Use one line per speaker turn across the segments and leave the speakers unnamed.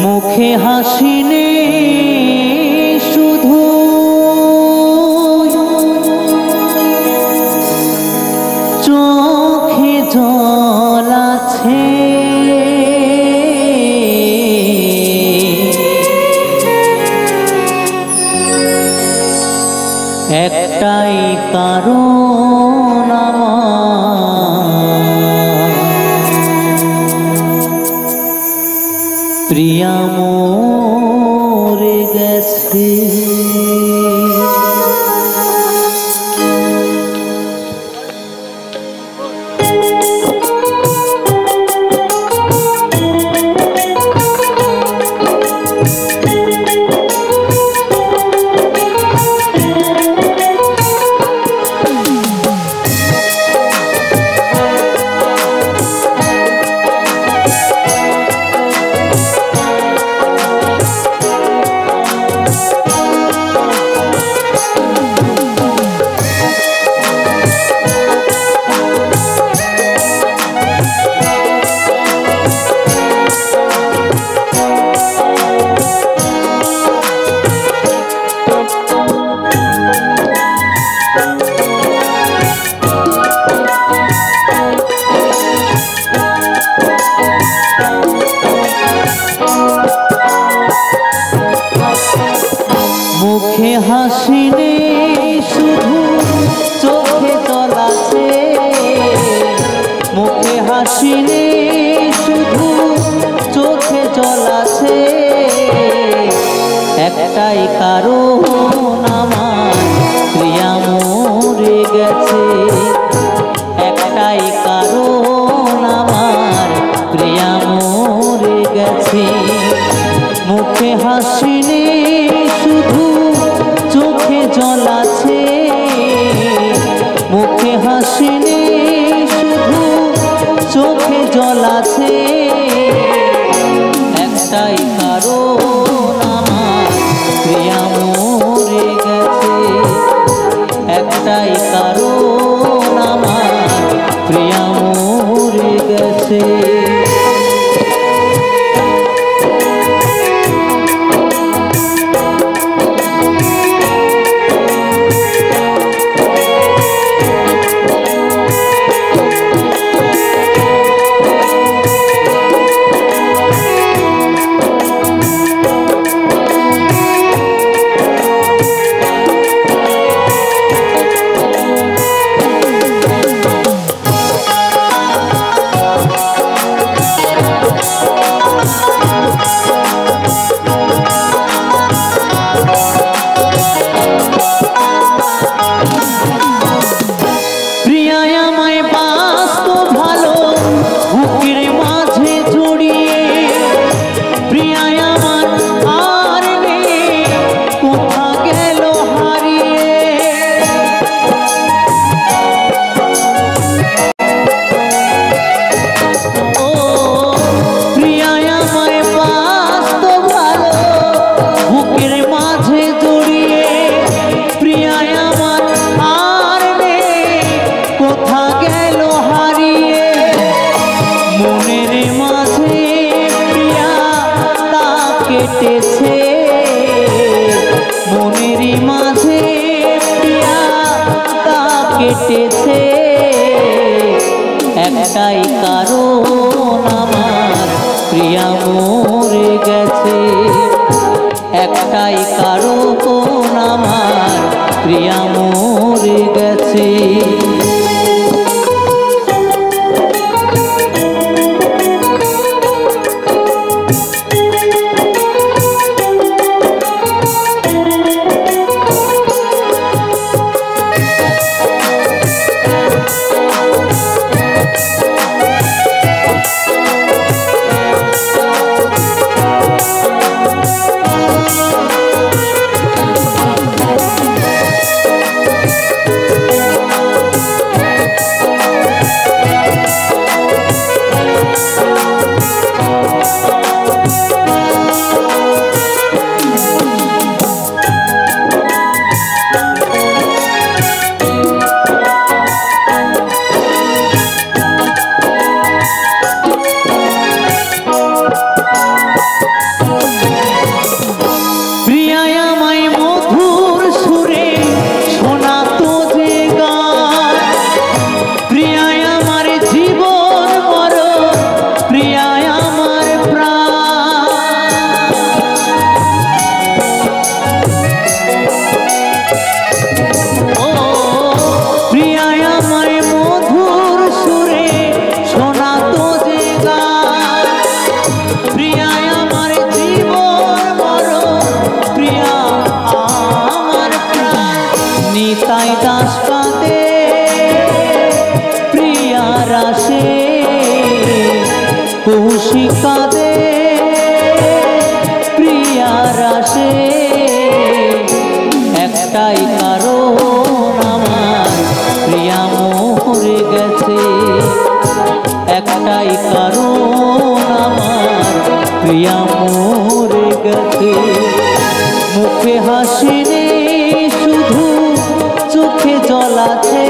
মুখে হাসি নেই শুধু চোখে জল আছে, একটাই কারণ আমার প্রিয়া মরে গেছে। মুখে হাসি নেই শুধু চোখে জল আছে, মুখে হাসি নেই শুধু চোখে জল আছে, একটাই কারণ আমার প্রিয়া মরে গেছে, একটাই কারণ আমার প্রিয়া মরে গেছে। মুখে হাসি নেই শুধু চোখে জল আছে, মুখে হাসি নেই শুধু চোখে জল আছে, একটাই কারণ আমার প্রিয়া মরে গেছে, একটাই কারণ আমার প্রিয়া মরে গেছে। কেটেছে মনেরই মাঝে প্রিয়া তা কেটেছে, একটাই কারণ আমার প্রিয়া মরে গেছে, একটাই কারণ আমার প্রিয়া মরে গেছে। প্রিয়া মরে গেছে। মুখে হাসি নেই শুধু চোখে জল আছে,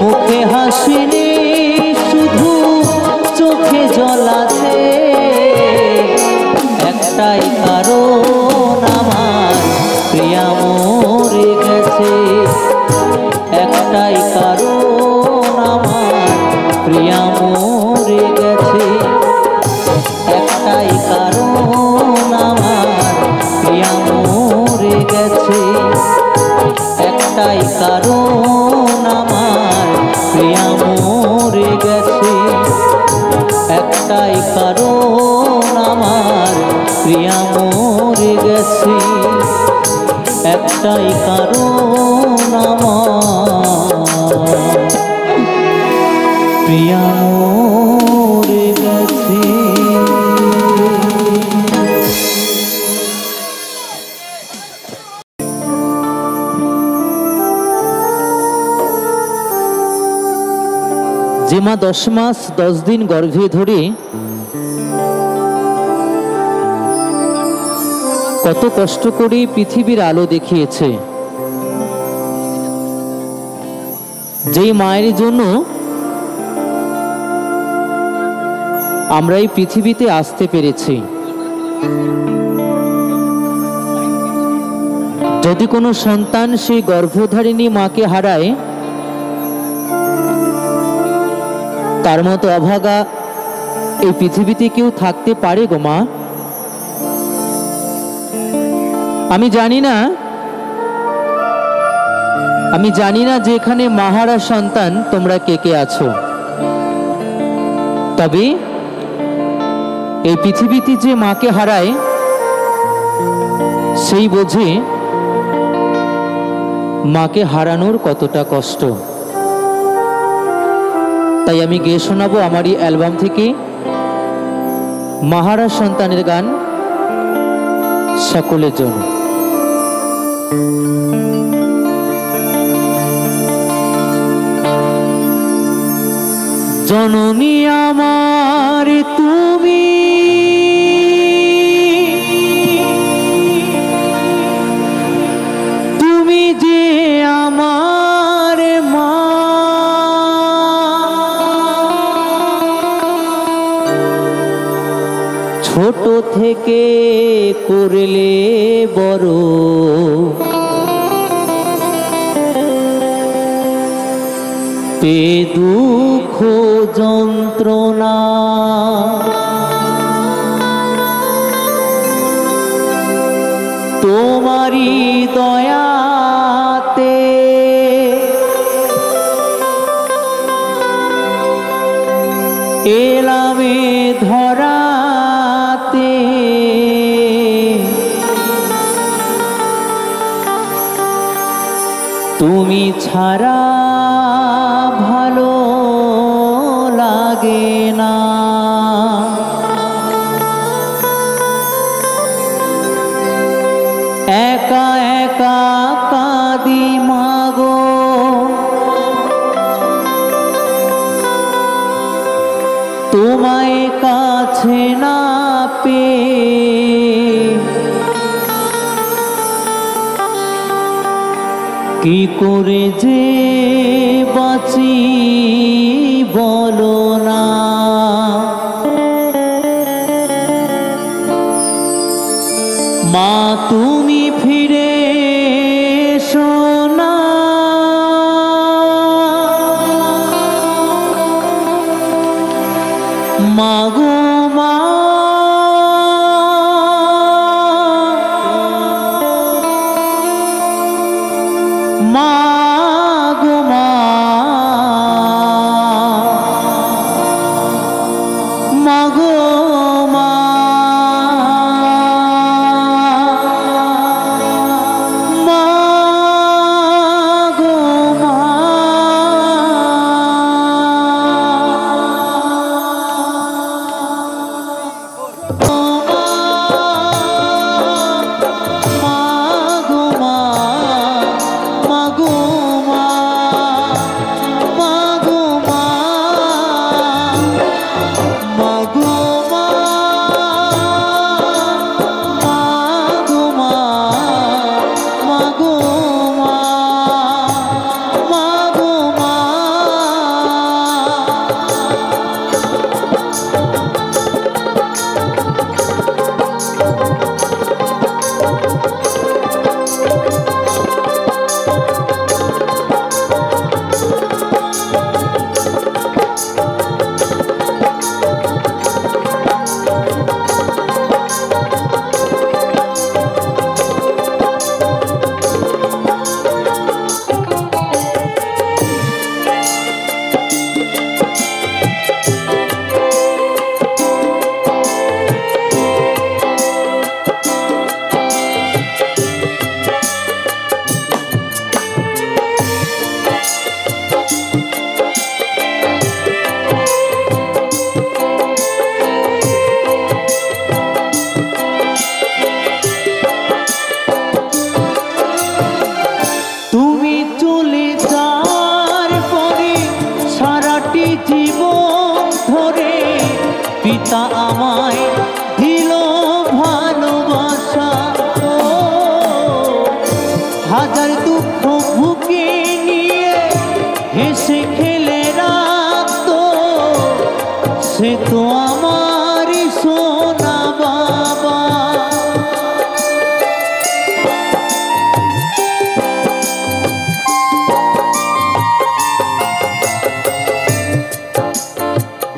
মুখে হাসি নেই শুধু চোখে জল আছে। একটাই কারণ আমার প্রিয়া মরে গেছে, একটাই কারণ আমার প্রিয়া মরে গেছে, একটাই কারণ আমার প্রিয়া মরে গেছে, একটাই কারণ আমার প্রিয়া মরে গেছে, একটাই কারণ আমার প্রিয়া মরে গেছে, একটাই কারণ আমার প্রিয়া মরে গেছে। যে মা 10 মাস 10 দিন গর্ভে ধরে কত কষ্ট করে পৃথিবীর আলো দেখিয়েছে, যেই মায়ের জন্য আমরা এই পৃথিবীতে আসতে পেরেছি। যদি কোনো সন্তান সেই গর্ভধারিণী মাকে হারায়, তার মতো অভাগা এই পৃথিবীতে কেউ থাকতে পারে গো মা? আমি জানি না যে এখানে মাহারা সন্তান তোমরা কে কে আছো, তবে এই পৃথিবীতে যে মাকে হারায় সেই বোঝে মাকে হারানোর কতটা কষ্ট। তাই আমি গেয়ে শোনাবো আমার এই অ্যালবাম থেকে মাহারা সন্তানের গান সকলের জন্য। জননী আমার তুমি, তুমি যে আমার মা, ছোট থেকে করলে বড়, পে দুঃখ যন্ত্রণা, তোমারি দয়াতে এলামে ধরাতে, তুমি ছাড়া ভালো লাগে না। একা একা কাঁদি মাগো, তোমায় কাছে না পেয়ে, কি করে যে বাঁচি বলো না। মা তুমি ফিরে এসো না, মাগো মা, মাগো মা, মাগো মা, আমায় দিল ভালোবাসা। ও হাজার দুঃখ বুকে নিয়ে হেসে খেলে রাখতো, সে তো আমার সোনা বাবা।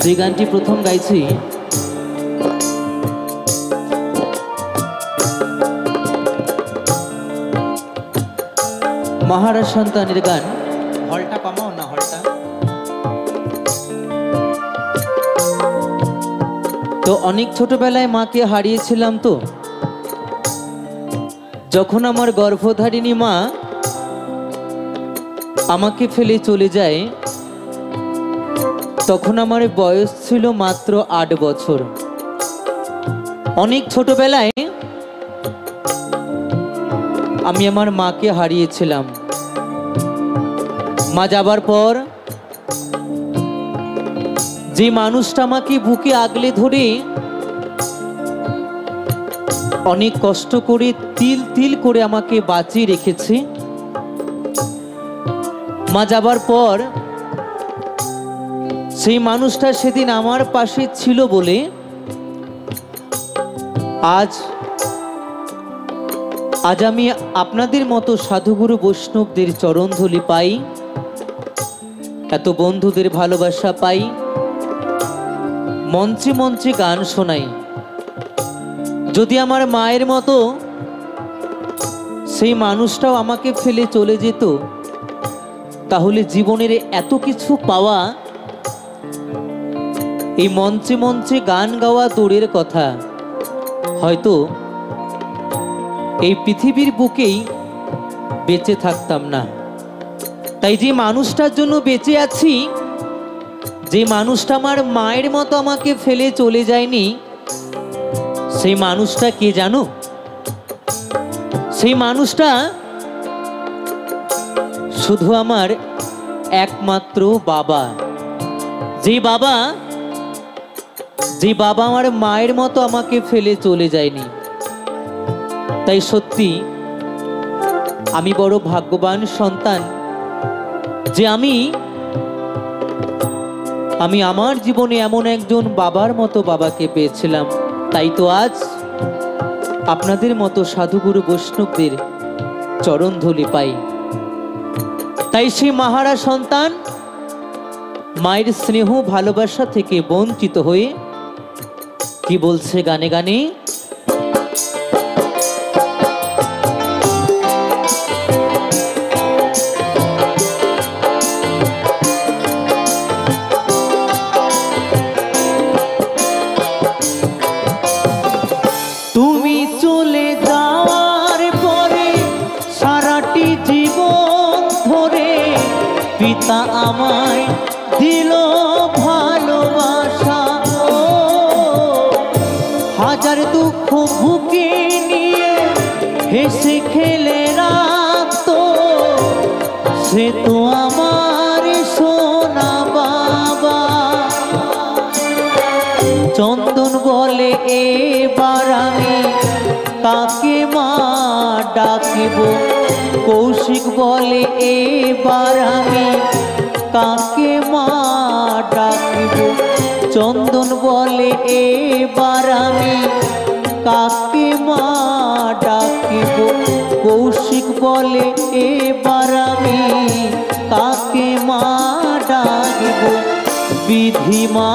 যে গানটি প্রথম গাইছি মহারাজ সন্তানের গান। হলটা কমাও না, হলটা। তো অনেক ছোটবেলায় মাকে হারিয়েছিলাম। তো যখন আমার গর্ভধারিণী মা আমাকে ফেলে চলে যায়, তখন আমার বয়স ছিল মাত্র 8 বছর। অনেক ছোটবেলায় আমি আমার মাকে হারিয়েছিলাম। মা যাবার পর যে মানুষটা আমাকে বুকে আগলে ধরে অনেক কষ্ট করে তিল তিল করে আমাকে বাঁচিয়ে রেখেছে, মা যাবার পর সেই মানুষটা সেদিন আমার পাশে ছিল বলে আজ আমি আপনাদের মতো সাধুগুরু বৈষ্ণবদের চরণধুলি পাই, এত বন্ধুদের ভালোবাসা পাই, মঞ্চে মঞ্চে গান শোনাই। যদি আমার মায়ের মতো সেই মানুষটাও আমাকে ফেলে চলে যেত, তাহলে জীবনের এত কিছু পাওয়া, এই মঞ্চে মঞ্চে গান গাওয়া দূরের কথা, হয়তো এই পৃথিবীর বুকেই বেঁচে থাকতাম না। তাই যে মানুষটার জন্য বেঁচে আছি, যে মানুষটা আমার মায়ের মতো আমাকে ফেলে চলে যায়নি, সেই মানুষটা কে জানো? সেই মানুষটা শুধু আমার একমাত্র বাবা। যে বাবা আমার মায়ের মতো আমাকে ফেলে চলে যায়নি। তাই সত্যি আমি বড় ভাগ্যবান সন্তান যে আমি আমার জীবনে এমন একজন বাবার মতো বাবাকে পেয়েছিলাম। তাই তো আজ আপনাদের মতো সাধুগুরু বৈষ্ণবদের চরণধুলি পাই। তাই সেই মাহারা সন্তান মায়ের স্নেহ ভালোবাসা থেকে বঞ্চিত হয়ে কি বলছে গানে গানে, তুমি চলে যাওয়ার পরে সারাটি জীবন ধরে পিতা আমায় দিল ভালোবাসা। ও হাজার দুঃখ বুকে নিয়ে হেসে খেলে রাখতো, সে তো আমার সোনা বাবা। চন্দন বলে এবার আমি কাকে মা ডাকিব, কৌশিক বলে এবার আমি কাকে মা ডাকিব, চন্দন বলে এবার আমি কাকে মা ডাকিব, কৌশিক বলে এবার আমি কাকে মা ডাকিব। বিধিমা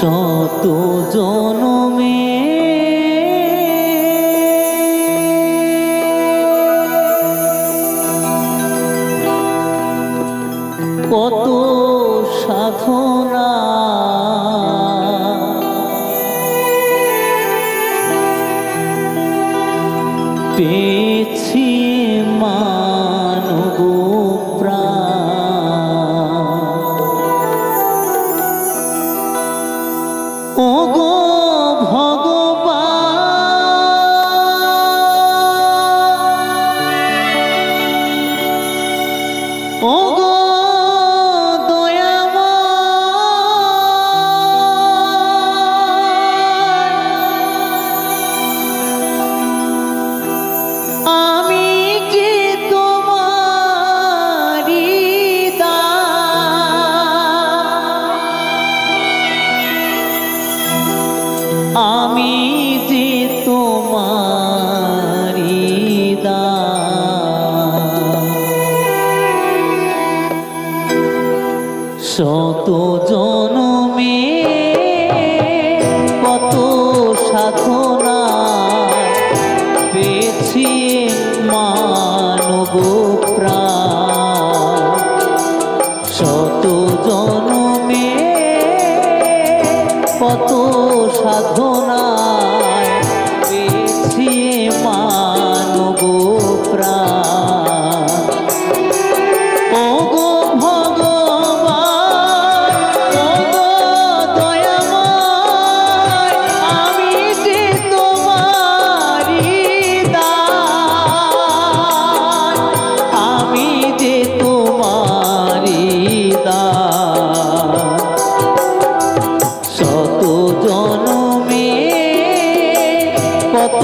শত জনমে কত সাধনা পেয়েছি মানব প্রাণ। ওগো ভগবান, ওগো আমি যে তোমারি দান। শত জনমে কত সাধনা পেয়েছি মানব প্রাণ। শত জনমে কত সাধনায় পেয়েছি মানব প্রাণ। ওগো ভগবান, ওগো দয়াময়, আমি যে তোমারি দান, আমি যে তোমারি দান। শত জনমে কত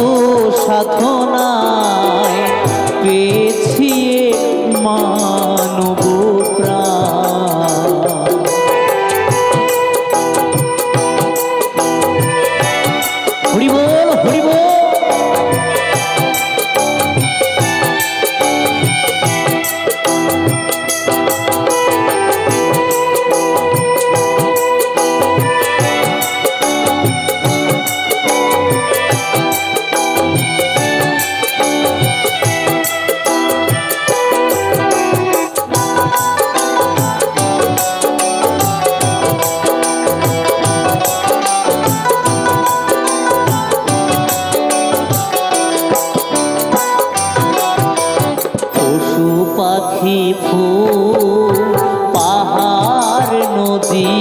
সাধনায় পেয়েছি মানব প্রাণ। হরি বল, হরি বল। পশু পাখি ফুল পাহাড় নদী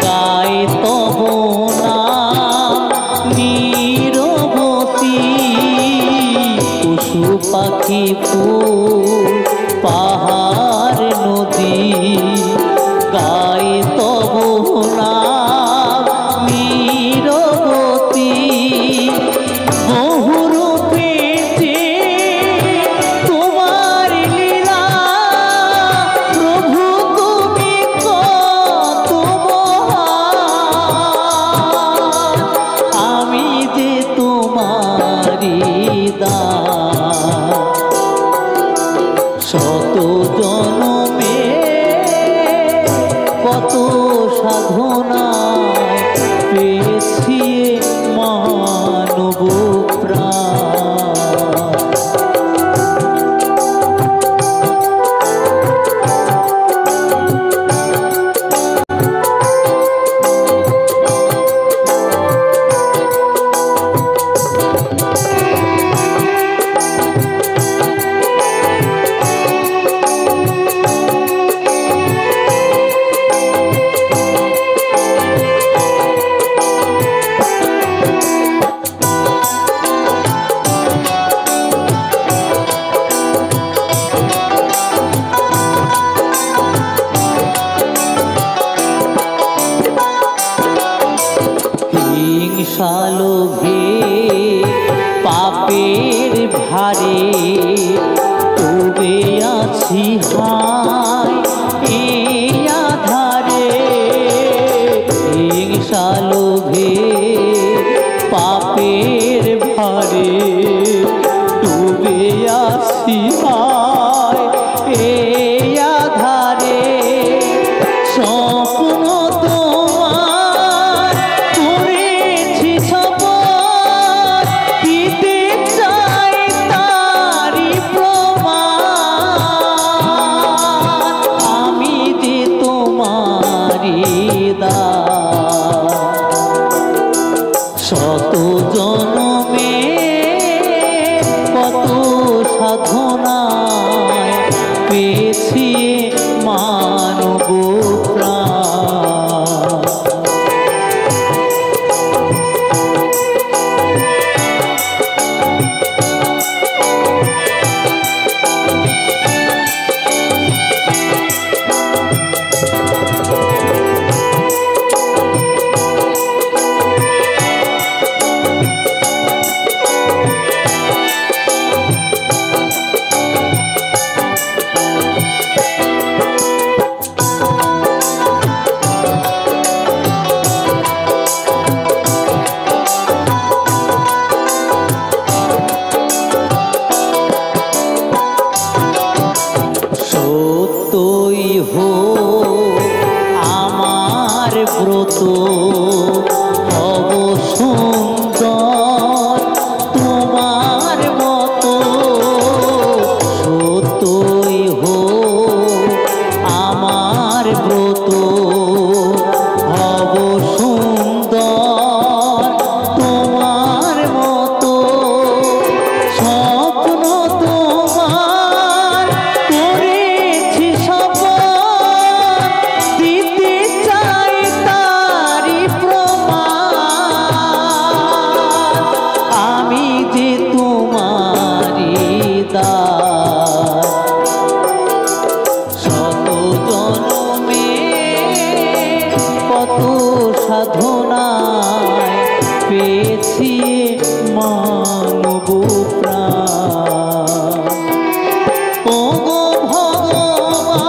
গায় তব নাম নিরবতী। পশু পাখি ফুল পাহাড় নদী গায় তব নাম নিরবতী। বহুরূপে যে তোমার লীলা, প্রভু তুমি কত মহান, আমি যে তোমারি দান। শত জনমে কত সাধনায় পেয়েছি মানব প্রাণ। হিংসালোভে পাপের ভারে ডুবে আছি হায় এই আধারে। হিংসালোভে পাপের ভারে ডুবে আছি হায় এই আধারে। স্বপ্ন তোমার শত জনমে কত সাধনায় পেয়েছি মানব প্রাণ। সত্যই হোক আমার ব্রত হব সুন্দর তোমার মতো। সত্যই হোক আমার ব্রত হব সুন্দর তোমার মতো। স্বপ্ন তোমার করেছি শপথ, দিতে চাই তারি প্রমাণ। আমি যে তোমারি দাস, শত জনমে কত সাধনায় পেয়েছি মানব প্রাণ। ও গো ভগবান,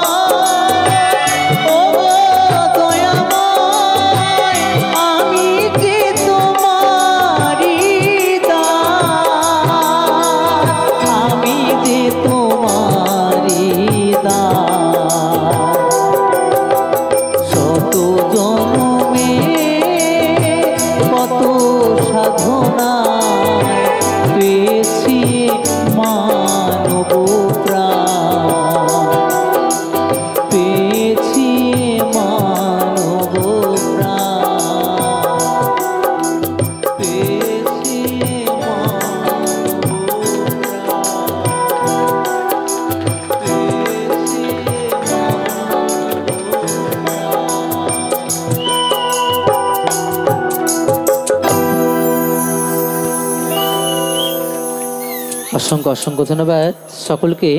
ও গো দয়াময়, আমি যে তোমারি দাস, আমি যে তোমারি দাস। শত জনমে কত সাধনায় পেয়েছি মানব প্রাণ, পেয়েছি মানব প্রাণ, পেয়েছি মানব প্রাণ, পেয়েছি অসংখ্য অসংখ্য ধন্যবাদ সকলকে।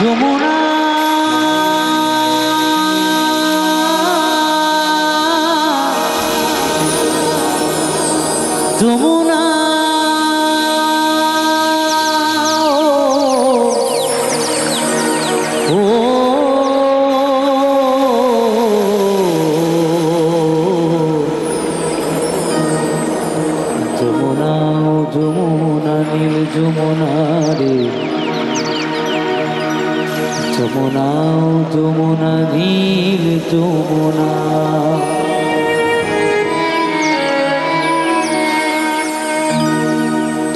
যমুনা যমুনা ও যমুনা যমুনা নীল যমুনা রে, যমুনা যমুনা নীল যমুনা।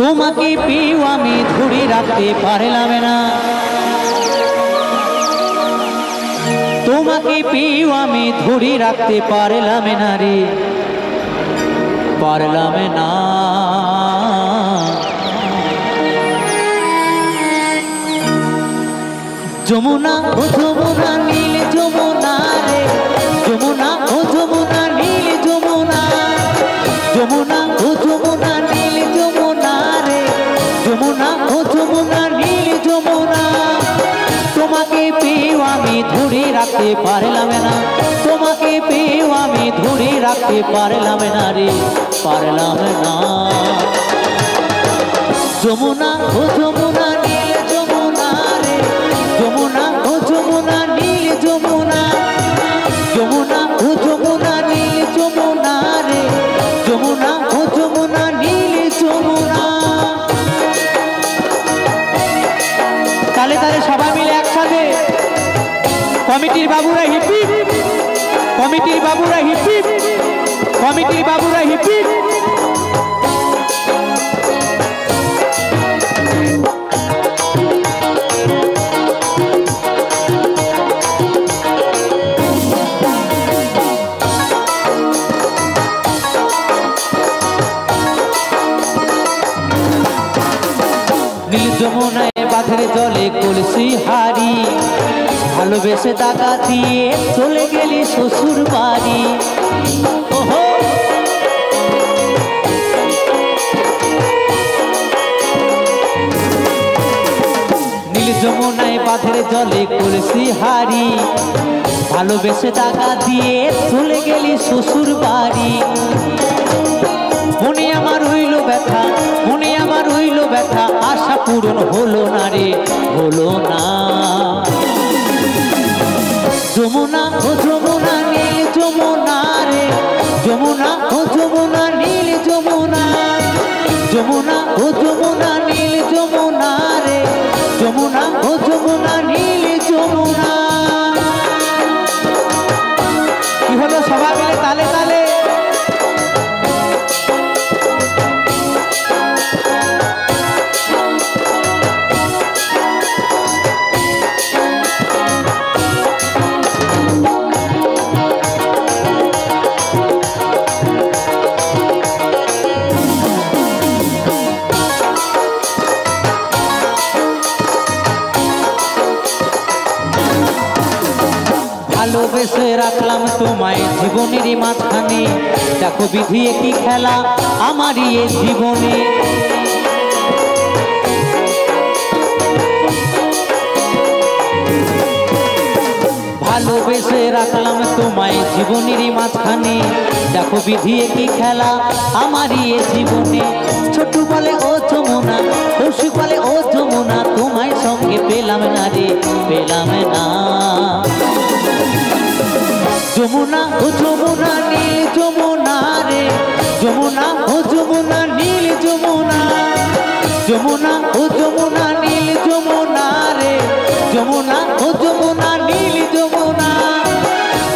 তোমাকে পেয়েও আমি ধরে রাখতে পারলাম না, তোমাকে পেয়েও আমি ধরে রাখতে পারলাম না রে, পারলাম না। যমুনা ও যমুনা নীল যমুনা রে, যমুনা ও যমুনা নীল যমুনা, যমুনা ও যমুনা নীল যমুনা রে, যমুনা ও যমুনা নীল যমুনা। তোমাকে পেয়েও আমি ধরে রাখতে পারলাম না, তোমাকে পেয়েও আমি ধরে রাখতে পারলাম না রে, পারলাম না। যমুনা ও যমুনা নীল যমুনা রে, যমুনা ও যমুনা নীল যমুনা, যমুনা ও যমুনা নীল যমুনা রে, যমুনা ও যমুনা নীল যমুনা। তালে তালে সবাই মিলে একসাথে কমিটির বাবুরা হিপি, কমিটির বাবুরা হিপি, কমিটির বাবুরা হিপি। নীল যমুনায় বাঁধের জলে কলসি হারি, ভালোবেসে দাগা দিয়ে চলে গেলি শ্বশুর বাড়ি। ওহো নীল যমুনায় বাঁধের জলে কলসি হারি, ভালোবেসে দাগা দিয়ে চলে গেলি শ্বশুর বাড়ি। মনে আমার হইল ব্যথা, মনে আমার হইল ব্যথা, আশা পূরণ হলো না রে, হলো না। যমুনা ও যমুনা নীল যমুনা রে, যমুনা ও যমুনা নীল যমুনা, যমুনা ও যমুনা নীল যমুনা রে, যমুনা ও যমুনা নীল যমুনা। কি হলো সবাই মিলে তালে তালে। ভালোবেসে রাখলাম তোমায় জীবনেরই মাঝখানে, দেখো বিধি কি খেলা আমারই এ জীবনে। ভালোবেসে রাখলাম তোমায় জীবনেরই মাঝখানে, দেখো বিধি কি খেলা আমারই এ জীবনে। ছোট বলে ও যমুনা, পশু বলে ও যমুনা, তোমায় সঙ্গে পেলাম না রে, পেলাম না। যমুনা ও যমুনা নীল যমুনা রে, যমুনা ও যমুনা নীল যমুনা, যমুনা ও যমুনা নীল যমুনা রে, যমুনা ও যমুনা নীল যমুনা।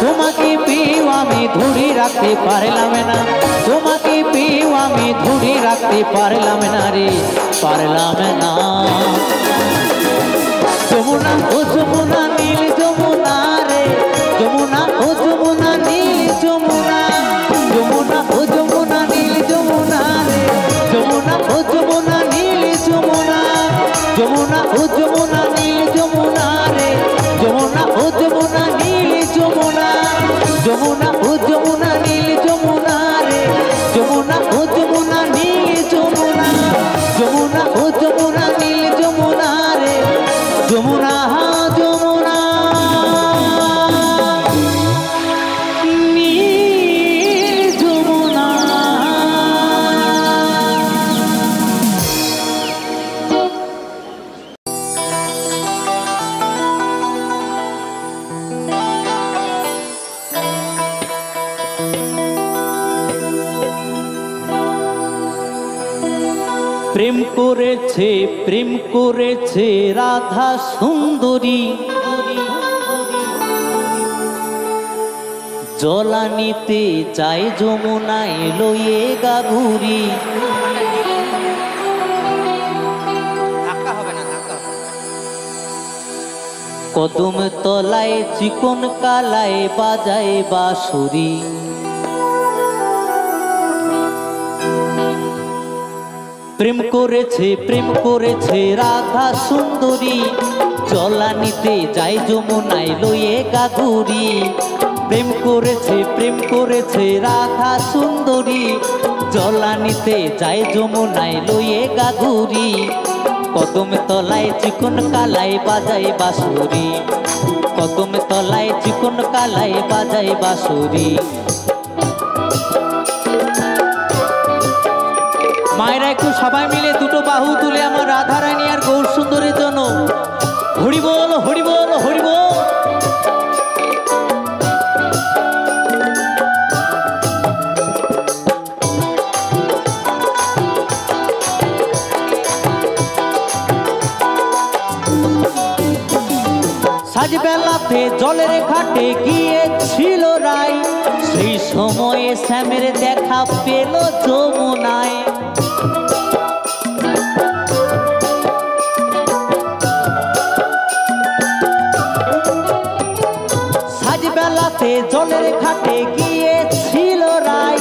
তোমাকে পেয়েও আমি ধরে রাখতে পারলাম না, তোমাকে পেয়েও আমি ধরে রাখতে পারলাম না রে, পারলাম না। যমুনা ও যমুনা নীল যমুনা রে, যমুনা ও যমুনা নীল যমুনা, যমুনা ও যমুনা নীল যমুনা রে, যমুনা ও যমুনা নীল যমুনা, যমুনা ও যমুনা নীল যমুনা রে, যমুনা ও যমুনা নীল যমুনা, যমুনা ও যমুনা নীল যমুনা রে, যমুনা ও যমুনা নীল যমুনা, যমুনা ও যমুনা নীল যমুনা রে, যমুনা যমুনা নীল যমুনা। প্রেম করেছে, প্রেম করেছে রাধা সুন্দরী, জলানিতে যায় যমুনায় লয়ে গাভুরি। কদম তলায় চিকন কালায় বাজায় বাঁশুরি। প্রেম করেছে, প্রেম করেছে রাধা সুন্দরী, জলানিতে যায় যমুনায় লয়ে গাঘুরি। প্রেম করেছে, প্রেম করেছে রাধা সুন্দরী, জলানিতে যায় যমুনায় লয়ে গাঘুরি। কদম তলায় চিকন কালাই বাজাই বাঁশুরি, কদম তলায় চিকন কালাই বাজাই বাঁশুরি। মায়েরা একটু সবাই মিলে দুটো বাহু তুলে আমার রাধারানী আর গৌর সুন্দরীর জন্য হরি বল হরি বল হরি বল। সাজবেলাতে জলের ঘাটে গিয়েছিল রাই, সেই সময়ে শ্যামের দেখা পেল যমুনায়। সাজবেলাতে জলের ঘাটে গিয়েছিল রাই,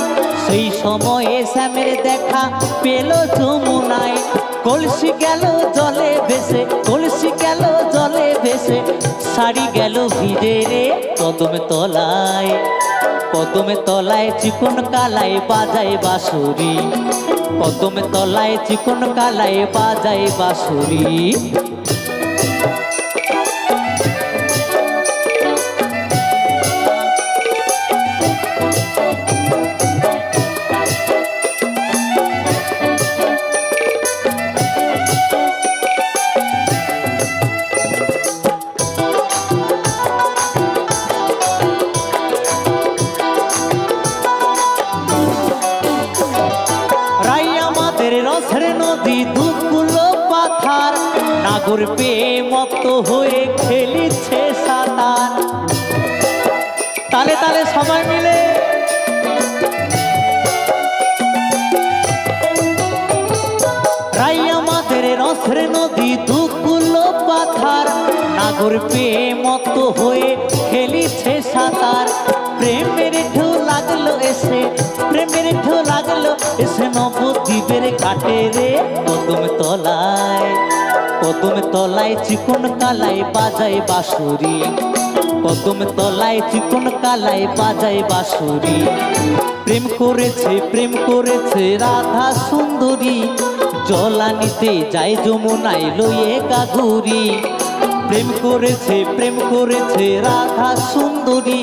সেই সময়ে শ্যামের দেখা পেল যমুনায়। কলসি গেল জলে ভেসে, কলসি গেল জলে ভেসে, শাড়ি গেল ভিজে রে কদম তলায়, কদম তলায় চিকন কালাই বাজায় বাঁশুরি, কদম তলায় চিকন কালাই বাজায় বাঁশুরি। রসের নদী দুধগুলো পাথার, নাগর পেয়ে মত্ত হয়ে খেলিছে সাঁতার। তালে তালে সবাই মিলে রাই আমাদের রসের নদী দুধগুলো পাথার, নাগর পেয়ে মত্ত হয়ে খেলিছে সাঁতার। প্রেমের ঢেউ লাগলো এসে, প্রেমের ঢেউ লাগলো এসে নবদ্বীপের ঘাটে রে কদম তলায়, কদম তলায় চিকন কালাই বাজায় বাঁশুরি, কদম তলায় চিকন কালাই বাজায় বাঁশুরি। প্রেম করেছে রাধা সুন্দরী, জলানিতে যায় যমুনায় লইয়ে গাগুরি। প্রেম করেছে রাধা সুন্দরী,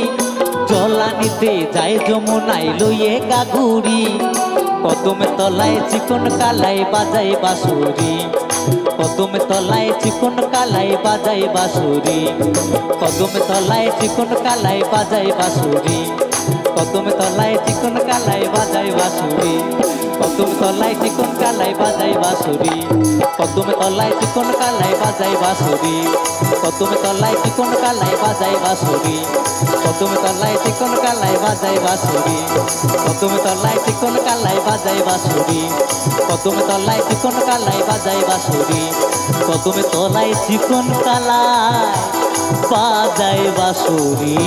জলানিতে যায় যমুনায় লইয়ে গাগুরি। কদম তলায় চিকন কালাই বাজায় বাঁশুরি, কদম তলায় চিকন কালাই বাজায় বাঁশুরি, কদম তলায় চিকন কালাই বাজায় বাঁশুরি, কদম তলায় চিকন কালাই বাজায় বাঁশুরি, কদম তলায় চিকন কালাই বাজায় বাঁশুরি, কদম তলায় চিকন কালাই বাজায় বাঁশুরি, কদম তলায় চিকন কালাই বাজায় বাঁশুরি, কদম তলায় চিকন কালাই বাজায় বাঁশুরি, কদম তলায় চিকন কালাই বাজায় বাঁশুরি, কদম তলায় চিকন কালাই বাজায় বাঁশুরি, কদম তলায় চিকন কালাই বাজায় বাঁশুরি।